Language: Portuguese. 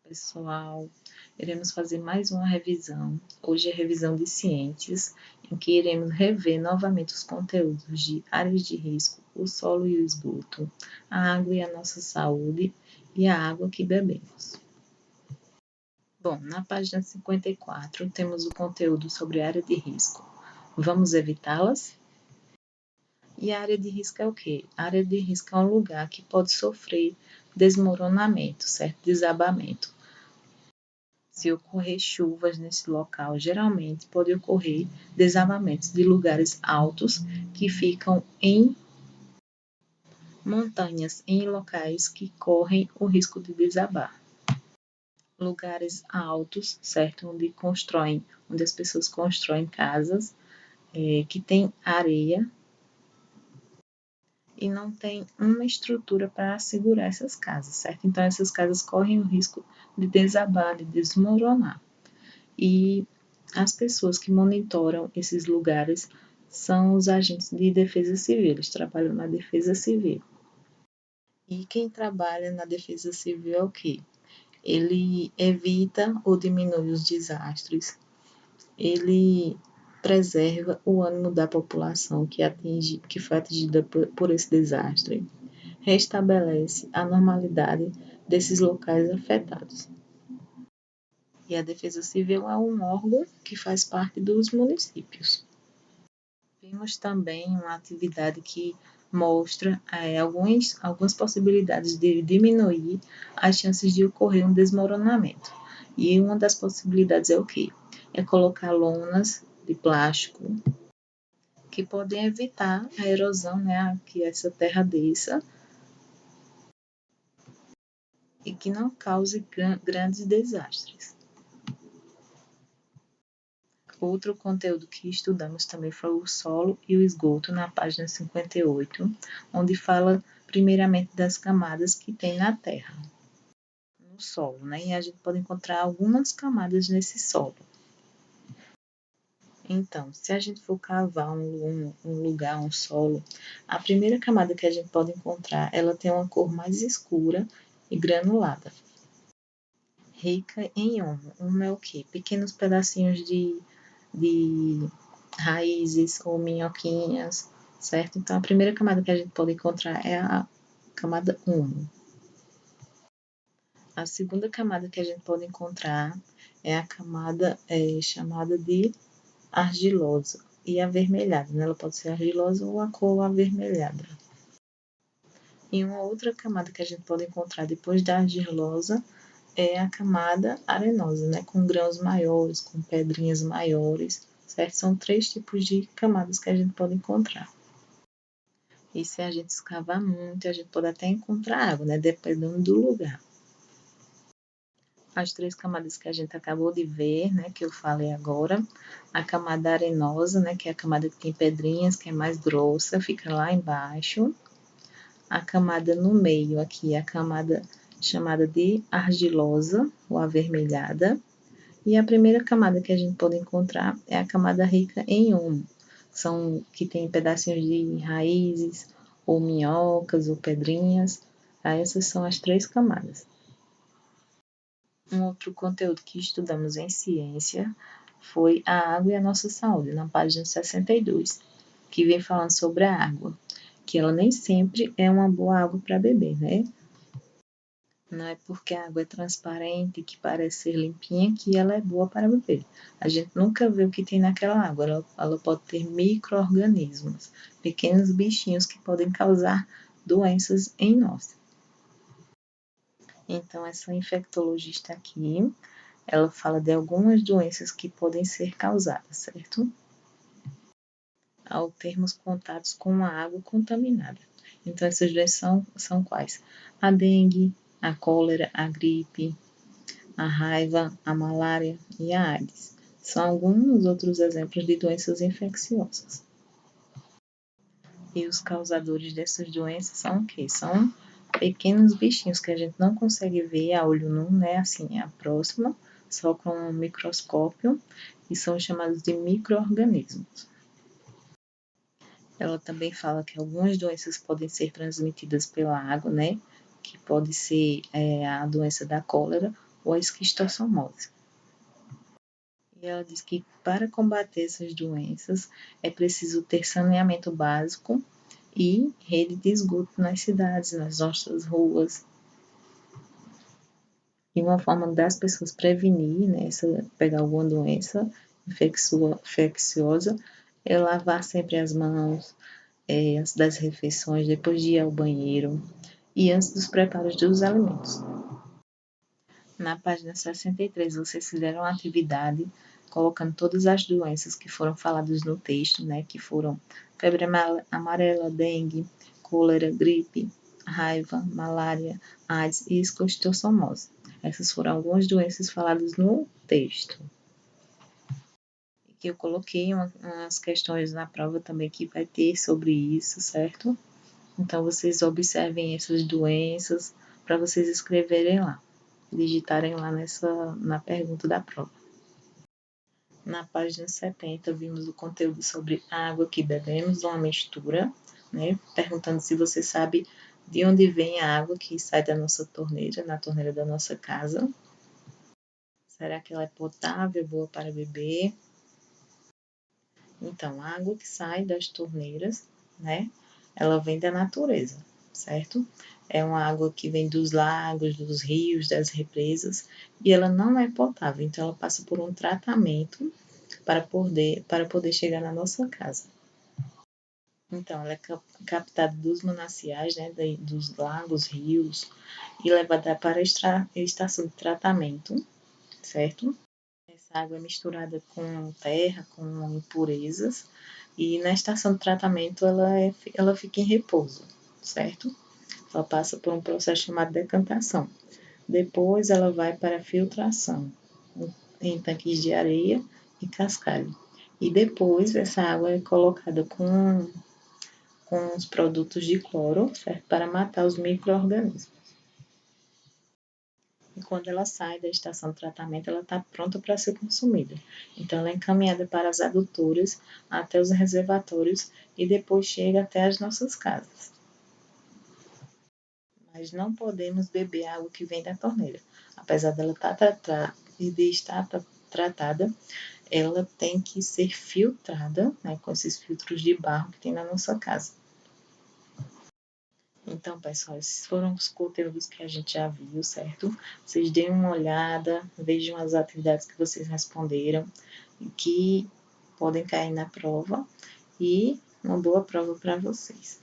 Pessoal, iremos fazer mais uma revisão. Hoje é revisão de ciências, em que iremos rever novamente os conteúdos de áreas de risco, o solo e o esgoto, a água e a nossa saúde e a água que bebemos. Bom, na página 54 temos o conteúdo sobre área de risco. Vamos evitá-las? E a área de risco é o quê? A área de risco é um lugar que pode sofrer desmoronamento, certo? Desabamento. Se ocorrer chuvas nesse local, geralmente pode ocorrer desabamentos de lugares altos que ficam em montanhas, em locais que correm o risco de desabar. Lugares altos, certo? Onde as pessoas constroem casas que tem areia e não tem uma estrutura para segurar essas casas, certo? Então essas casas correm o risco de desabar, de desmoronar. E as pessoas que monitoram esses lugares são os agentes de defesa civil, eles trabalham na defesa civil. E quem trabalha na defesa civil é o quê? Ele evita ou diminui os desastres, ele preserva o ânimo da população que foi atingida por esse desastre, restabelece a normalidade desses locais afetados. E a Defesa Civil é um órgão que faz parte dos municípios. Vimos também uma atividade que mostra algumas possibilidades de diminuir as chances de ocorrer um desmoronamento. E uma das possibilidades é o quê? É colocar lonas de plástico que podem evitar a erosão, né, que essa terra desça e que não cause grandes desastres. Outro conteúdo que estudamos também foi o solo e o esgoto, na página 58, onde fala primeiramente das camadas que tem na terra, no solo, né? E a gente pode encontrar algumas camadas nesse solo. Então, se a gente for cavar um lugar, um solo, a primeira camada que a gente pode encontrar, ela tem uma cor mais escura e granulada, rica em humo. Humo é o quê? Pequenos pedacinhos de raízes ou minhoquinhas, certo? Então, a primeira camada que a gente pode encontrar é a camada humo. A segunda camada que a gente pode encontrar é a camada chamada de argilosa e avermelhada, né? Ela pode ser argilosa ou a cor avermelhada. E uma outra camada que a gente pode encontrar depois da argilosa é a camada arenosa, né? Com grãos maiores, com pedrinhas maiores, certo? São 3 tipos de camadas que a gente pode encontrar. E se a gente escavar muito, a gente pode até encontrar água, né? Dependendo do lugar. As 3 camadas que a gente acabou de ver, né? Que eu falei agora. A camada arenosa, né? Que é a camada que tem pedrinhas, que é mais grossa, fica lá embaixo. A camada no meio aqui é a camada chamada de argilosa ou avermelhada. E a primeira camada que a gente pode encontrar é a camada rica em humo, que tem pedacinhos de raízes, ou minhocas, ou pedrinhas. Tá? Essas são as 3 camadas. Um outro conteúdo que estudamos em ciência foi a água e a nossa saúde, na página 62, que vem falando sobre a água, que ela nem sempre é uma boa água para beber, né? Não é porque a água é transparente, que parece ser limpinha, que ela é boa para beber. A gente nunca vê o que tem naquela água. Ela pode ter micro-organismos, pequenos bichinhos que podem causar doenças em nós. Então, essa infectologista aqui, ela fala de algumas doenças que podem ser causadas, certo? Ao termos contatos com a água contaminada. Então, essas doenças são quais? A dengue, a cólera, a gripe, a raiva, a malária e a AIDS. São alguns outros exemplos de doenças infecciosas. E os causadores dessas doenças são o quê? São pequenos bichinhos que a gente não consegue ver a olho nu, né? Assim, a próxima, só com um microscópio, e são chamados de micro-organismos. Ela também fala que algumas doenças podem ser transmitidas pela água, né? Que pode ser a doença da cólera ou a esquistossomose. E ela diz que para combater essas doenças é preciso ter saneamento básico e rede de esgoto nas cidades, nas nossas ruas. E uma forma das pessoas prevenir, né, pegar alguma doença infecciosa é lavar sempre as mãos, antes das refeições, depois de ir ao banheiro e antes dos preparos dos alimentos. Na página 63, vocês fizeram uma atividade colocando todas as doenças que foram faladas no texto, né, que foram febre amarela, dengue, cólera, gripe, raiva, malária, AIDS e esquistossomose. Essas foram algumas doenças faladas no texto. Que eu coloquei umas questões na prova também que vai ter sobre isso, certo? Então, vocês observem essas doenças para vocês escreverem lá, digitarem lá na pergunta da prova. Na página 70, vimos o conteúdo sobre a água que bebemos, uma mistura, né? Perguntando se você sabe de onde vem a água que sai da nossa torneira, na torneira da nossa casa. Será que ela é potável, boa para beber? Então, a água que sai das torneiras, né? Ela vem da natureza, certo? É uma água que vem dos lagos, dos rios, das represas, e ela não é potável, então ela passa por um tratamento para poder chegar na nossa casa. Então, ela é captada dos mananciais, né, dos lagos, rios, e levada para a estação de tratamento, certo? Essa água é misturada com terra, com impurezas, e na estação de tratamento ela fica em repouso, certo? Ela passa por um processo chamado decantação. Depois ela vai para a filtração em tanques de areia e cascalho. E depois essa água é colocada com os produtos de cloro, certo? Para matar os micro-organismos. E quando ela sai da estação de tratamento, ela está pronta para ser consumida. Então, ela é encaminhada para as adutoras, até os reservatórios e depois chega até as nossas casas. Mas não podemos beber água que vem da torneira. Apesar dela estar tratada, ela tem que ser filtrada, né, com esses filtros de barro que tem na nossa casa. Então, pessoal, esses foram os conteúdos que a gente já viu, certo? Vocês deem uma olhada, vejam as atividades que vocês responderam e que podem cair na prova. E uma boa prova para vocês.